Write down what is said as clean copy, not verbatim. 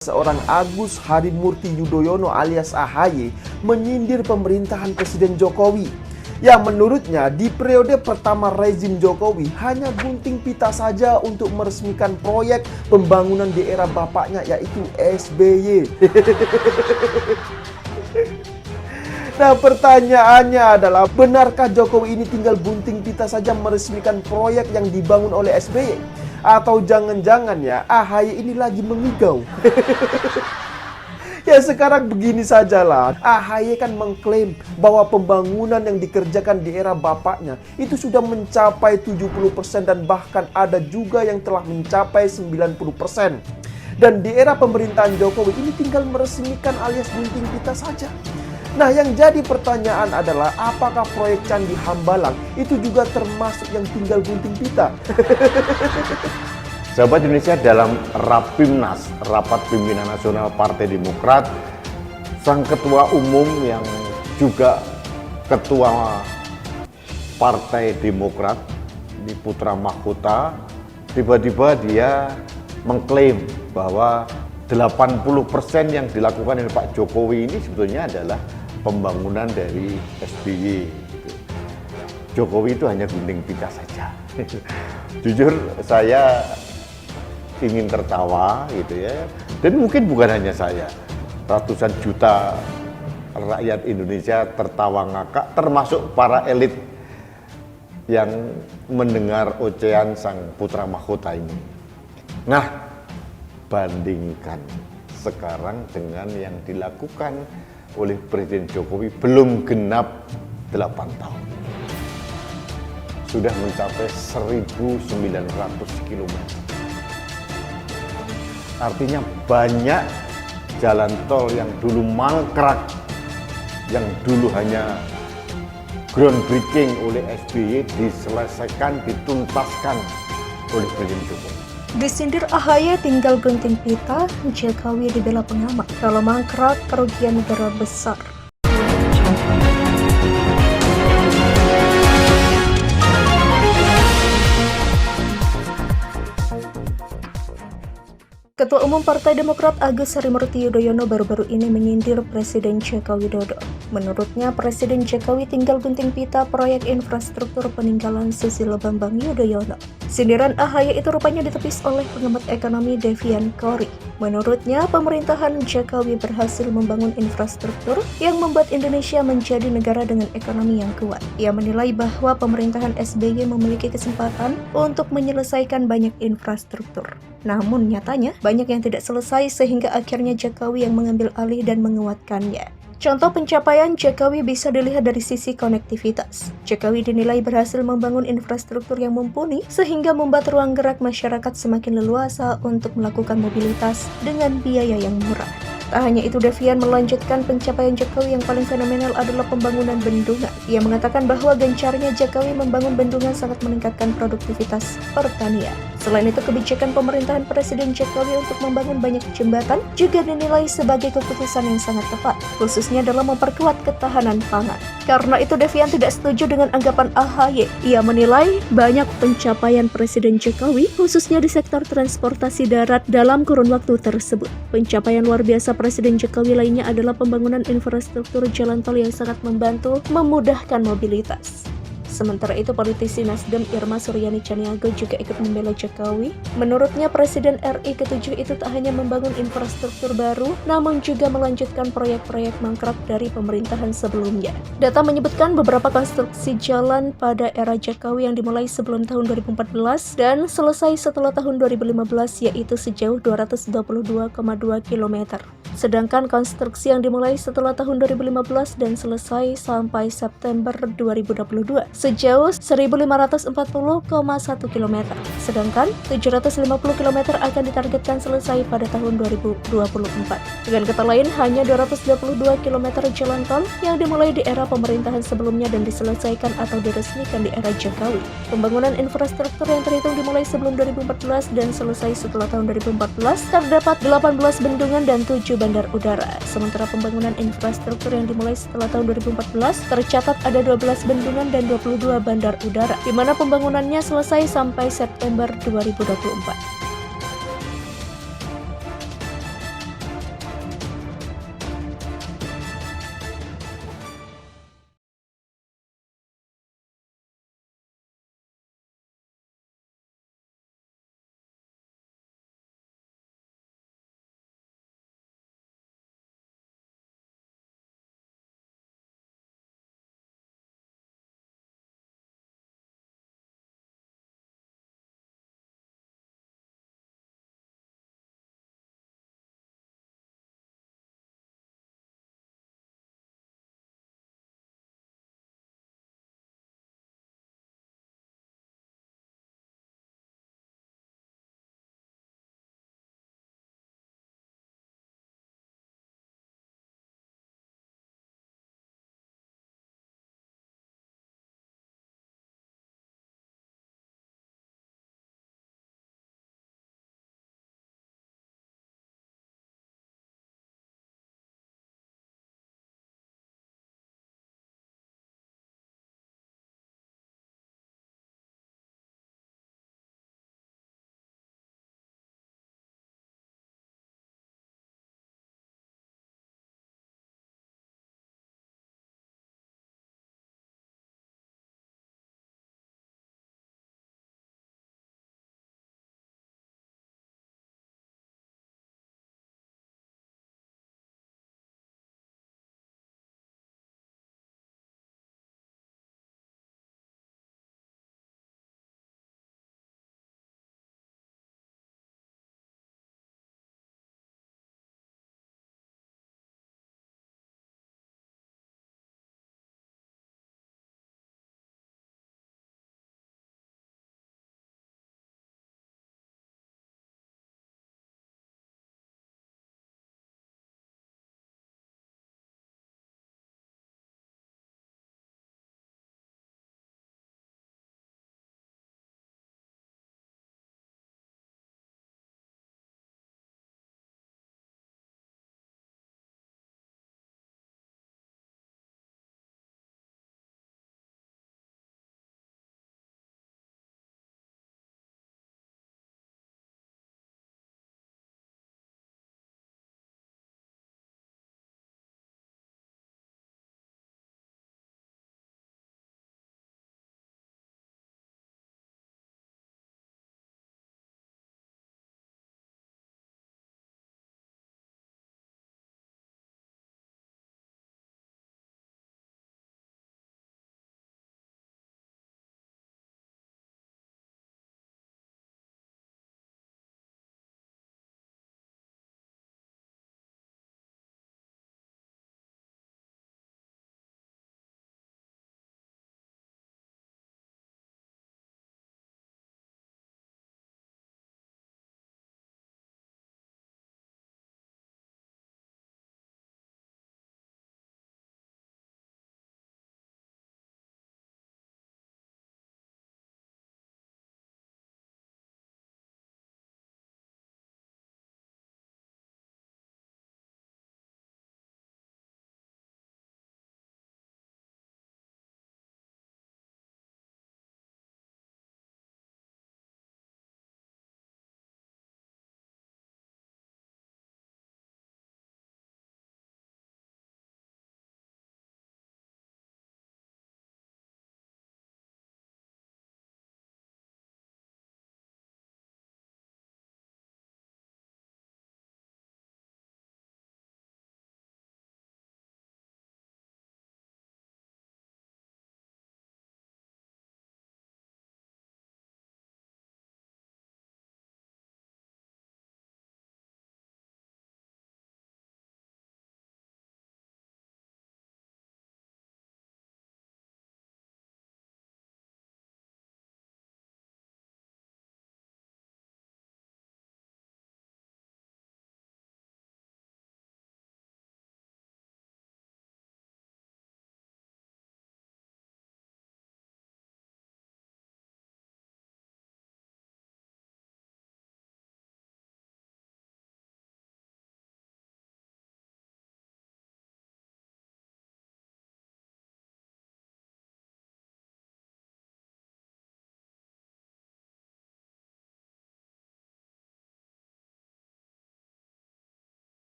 Seorang Agus Harimurti Yudhoyono alias AHY menyindir pemerintahan Presiden Jokowi yang menurutnya di periode pertama rezim Jokowi hanya gunting pita saja untuk meresmikan proyek pembangunan di era bapaknya yaitu SBY. Nah, pertanyaannya adalah benarkah Jokowi ini tinggal gunting pita saja meresmikan proyek yang dibangun oleh SBY? Atau jangan-jangan ya AHY ini lagi mengigau? Ya sekarang begini sajalah, AHY kan mengklaim bahwa pembangunan yang dikerjakan di era bapaknya itu sudah mencapai 70% dan bahkan ada juga yang telah mencapai 90%. Dan di era pemerintahan Jokowi ini tinggal meresmikan alias gunting pita saja. Nah, yang jadi pertanyaan adalah apakah proyek Candi Hambalang itu juga termasuk yang tinggal gunting pita? Sahabat Indonesia, dalam Rapimnas, Rapat Pimpinan Nasional Partai Demokrat, sang ketua umum yang juga ketua Partai Demokrat di Putra Mahkota, tiba-tiba dia mengklaim bahwa 80% yang dilakukan oleh Pak Jokowi ini sebetulnya adalah pembangunan dari SBY. Jokowi itu hanya gunting pita saja. Jujur saya ingin tertawa gitu ya. Dan mungkin bukan hanya saya. Ratusan juta rakyat Indonesia tertawa ngakak, termasuk para elit yang mendengar ocehan sang putra mahkota ini. Nah, bandingkan sekarang dengan yang dilakukan oleh Presiden Jokowi belum genap 8 tahun. Sudah mencapai 1.900 km. Artinya banyak jalan tol yang dulu mangkrak, yang dulu hanya groundbreaking oleh SBY diselesaikan, dituntaskan oleh Presiden Jokowi. Disindir AHY tinggal gunting pita, Jokowi dibela pengamat. Kalau mangkrak, kerugian negara besar. Ketua Umum Partai Demokrat Agus Harimurti Yudhoyono baru-baru ini menyindir Presiden Joko Widodo. Menurutnya, Presiden Jokowi tinggal gunting pita proyek infrastruktur peninggalan Susilo Bambang Yudhoyono. Sindiran AHY itu rupanya ditepis oleh pengamat ekonomi Devian Kori. Menurutnya, pemerintahan Jokowi berhasil membangun infrastruktur yang membuat Indonesia menjadi negara dengan ekonomi yang kuat. Ia menilai bahwa pemerintahan SBY memiliki kesempatan untuk menyelesaikan banyak infrastruktur. Namun nyatanya, banyak yang tidak selesai sehingga akhirnya Jokowi yang mengambil alih dan menguatkannya. Contoh pencapaian Jokowi bisa dilihat dari sisi konektivitas. Jokowi dinilai berhasil membangun infrastruktur yang mumpuni sehingga membuat ruang gerak masyarakat semakin leluasa untuk melakukan mobilitas dengan biaya yang murah. Tak hanya itu, Devian melanjutkan pencapaian Jokowi yang paling fenomenal adalah pembangunan bendungan. Ia mengatakan bahwa gencarnya Jokowi membangun bendungan sangat meningkatkan produktivitas pertanian. Selain itu, kebijakan pemerintahan Presiden Jokowi untuk membangun banyak jembatan juga dinilai sebagai keputusan yang sangat tepat, khususnya dalam memperkuat ketahanan pangan. Karena itu, Devian tidak setuju dengan anggapan AHY. Ia menilai banyak pencapaian Presiden Jokowi, khususnya di sektor transportasi darat dalam kurun waktu tersebut. Pencapaian luar biasa Presiden Jokowi lainnya adalah pembangunan infrastruktur jalan tol yang sangat membantu memudahkan mobilitas. Sementara itu, politisi Nasdem Irma Suryani Chaniago juga ikut membela Jokowi. Menurutnya, Presiden RI ke-7 itu tak hanya membangun infrastruktur baru, namun juga melanjutkan proyek-proyek mangkrak dari pemerintahan sebelumnya. Data menyebutkan beberapa konstruksi jalan pada era Jokowi yang dimulai sebelum tahun 2014 dan selesai setelah tahun 2015 yaitu sejauh 222,2 km. Sedangkan konstruksi yang dimulai setelah tahun 2015 dan selesai sampai September 2022 sejauh 1.540,1 km. Sedangkan 750 km akan ditargetkan selesai pada tahun 2024. Dengan kata lain, hanya 222 km jalan tol yang dimulai di era pemerintahan sebelumnya dan diselesaikan atau diresmikan di era Jokowi. Pembangunan infrastruktur yang terhitung dimulai sebelum 2014 dan selesai setelah tahun 2014 terdapat 18 bendungan dan 7 bandar udara. Sementara pembangunan infrastruktur yang dimulai setelah tahun 2014 tercatat ada 12 bendungan dan 22 bandar udara, di mana pembangunannya selesai sampai September 2024.